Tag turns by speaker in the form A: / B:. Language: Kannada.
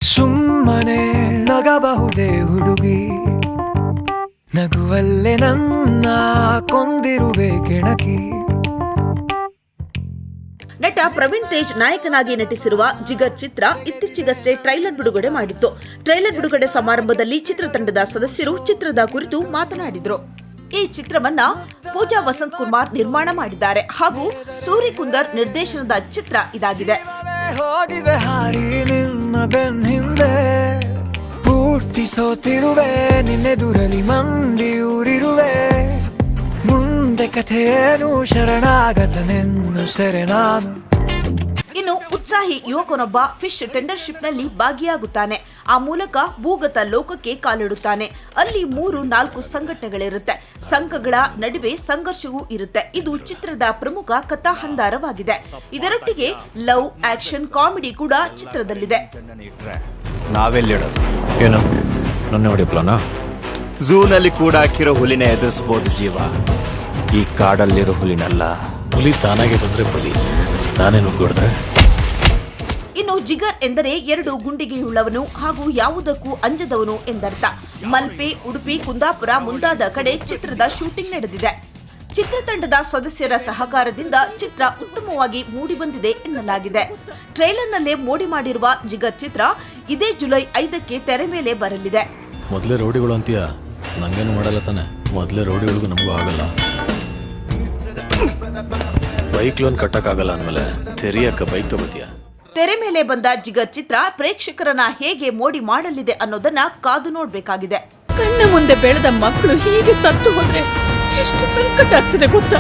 A: ಸುಮ್ಮನೆ ನಗಬಹುದೇ ಹುಡುಗಿ, ನಗುವಲ್ಲೇ ನನ್ನ ಕೊಂದಿರುವೆ ಕೆಣಕಿ.
B: ನಟ ಪ್ರವೀಣ್ ತೇಜ್ ನಾಯಕನಾಗಿ ನಟಿಸಿರುವ ಜಿಗರ್ ಚಿತ್ರ ಇತ್ತೀಚೆಗಷ್ಟೇ ಟ್ರೈಲರ್ ಬಿಡುಗಡೆ ಮಾಡಿತ್ತು. ಟ್ರೈಲರ್ ಬಿಡುಗಡೆ ಸಮಾರಂಭದಲ್ಲಿ ಚಿತ್ರತಂಡದ ಸದಸ್ಯರು ಚಿತ್ರದ ಕುರಿತು ಮಾತನಾಡಿದರು. ಈ ಚಿತ್ರವನ್ನ ಪೂಜಾ ವಸಂತ್ ಕುಮಾರ್ ನಿರ್ಮಾಣ ಮಾಡಿದ್ದಾರೆ ಹಾಗೂ ಸೂರಿ ಕುಂದರ್ ನಿರ್ದೇಶನದ ಚಿತ್ರ ಇದಾಗಿದೆ.
A: ಹೋಗಿದೆ ಹಾರಿ ನಿನ್ನ ಬೆನ್ನಿಂದೆ, ಪೂರ್ತಿ ಸೋತಿರುವೆ ನಿನ್ನೆದುರಲಿ ಮಂಡಿಯೂರಿರುವೆ, ಮುಂದೆ ಕಥೆಯೇನು ಶರಣಾಗತ ನಿನ್ನ ಸೆರೆ ನಾನು.
B: ಇನ್ನು ಉತ್ಸಾಹಿ ಯುವಕನೊಬ್ಬ ಫಿಶ್ ಟೆಂಡರ್ಶಿಪ್ನಲ್ಲಿ ಭಾಗಿಯಾಗುತ್ತಾನೆ. ಆ ಮೂಲಕ ಭೂಗತ ಲೋಕಕ್ಕೆ ಕಾಲಿಡುತ್ತಾನೆ. ಅಲ್ಲಿ 3-4 ಸಂಘಟನೆಗಳಿರುತ್ತೆ. ಸಂಘಗಳ ನಡುವೆ ಸಂಘರ್ಷವೂ ಇರುತ್ತೆ. ಇದು ಚಿತ್ರದ ಪ್ರಮುಖ ಕಥಾಹಂದರವಾಗಿದೆ. ಇದರೊಟ್ಟಿಗೆ ಲವ್, ಆಕ್ಷನ್, ಕಾಮಿಡಿ ಕೂಡ ಚಿತ್ರದಲ್ಲಿದೆ.
C: ನಾವೆಲ್ಲಿಡೋದು
D: ಏನು ನನ್ನ ಹೊಡಿಪ್ಲಾನ?
C: ಝೂನಲ್ಲಿ ಕೂಡ ಹಾಕಿರೋ ಹುಲಿನ ಎದುರಿಸಬಹುದು ಜೀವ, ಈ ಕಾಡಲ್ಲಿರೋ ಹುಲಿನಲ್ಲ.
D: ಹುಲಿ ತಾನಾಗೆ ಬಂದ್ರೆ ಬಲಿ, ನಾನೇ ನುಗ್ಗಿದ್ರೆ.
B: ಇನ್ನು ಜಿಗರ್ ಎಂದರೆ 2 ಗುಂಡಿಗೆಯುಳ್ಳವನು ಹಾಗೂ ಯಾವುದಕ್ಕೂ ಅಂಜದವನು ಎಂದರ್ಥ. ಮಲ್ಪೆ, ಉಡುಪಿ, ಕುಂದಾಪುರ ಮುಂತಾದ ಕಡೆ ಚಿತ್ರದ ಶೂಟಿಂಗ್ ನಡೆದಿದೆ. ಚಿತ್ರತಂಡದ ಸದಸ್ಯರ ಸಹಕಾರದಿಂದ ಚಿತ್ರ ಉತ್ತಮವಾಗಿ ಮೂಡಿಬಂದಿದೆ ಎನ್ನಲಾಗಿದೆ. ಟ್ರೈಲರ್ನಲ್ಲೇ ಮೋಡಿ ಮಾಡಿರುವ ಜಿಗರ್ ಚಿತ್ರ ಇದೇ ಜುಲೈ 5ಕ್ಕೆ ತೆರೆ ಮೇಲೆ ಬರಲಿದೆ.
D: ಮೊದಲೇ ರೌಡಿಗಳು ಅಂತೀಯ, ನಂಗೇನು ಮಾಡಲ್ಲ ತಾನೆ. ಮೊದಲೇ ರೌಡಿಗಳಿಗೂ ನಮಗೂ ಆಗಲ್ಲ. ಬೈಕ್ ಲೋನ್ ಕಟ್ಟಕ್ಕಾಗಲ್ಲ ಅಂದಮೇಲೆ ತೆರಿಯಕ್ಕ ಬೈಕ್ ತಗೋತೀಯ.
B: ತೆರೆ ಮೇಲೆ ಬಂದ ಜಿಗರ್ ಚಿತ್ರ ಪ್ರೇಕ್ಷಕರನ್ನ ಹೇಗೆ ಮೋಡಿ ಮಾಡಲಿದೆ ಅನ್ನೋದನ್ನ ಕಾದು ನೋಡ್ಬೇಕಾಗಿದೆ.
E: ಕಣ್ಣ ಮುಂದೆ ಬೆಳೆದ ಮಕ್ಕಳು ಹೀಗೆ ಸತ್ತು ಹೋದ್ರೆ ಎಷ್ಟು ಸಂಕಟ ಆಗ್ತದೆ ಗೊತ್ತಾ?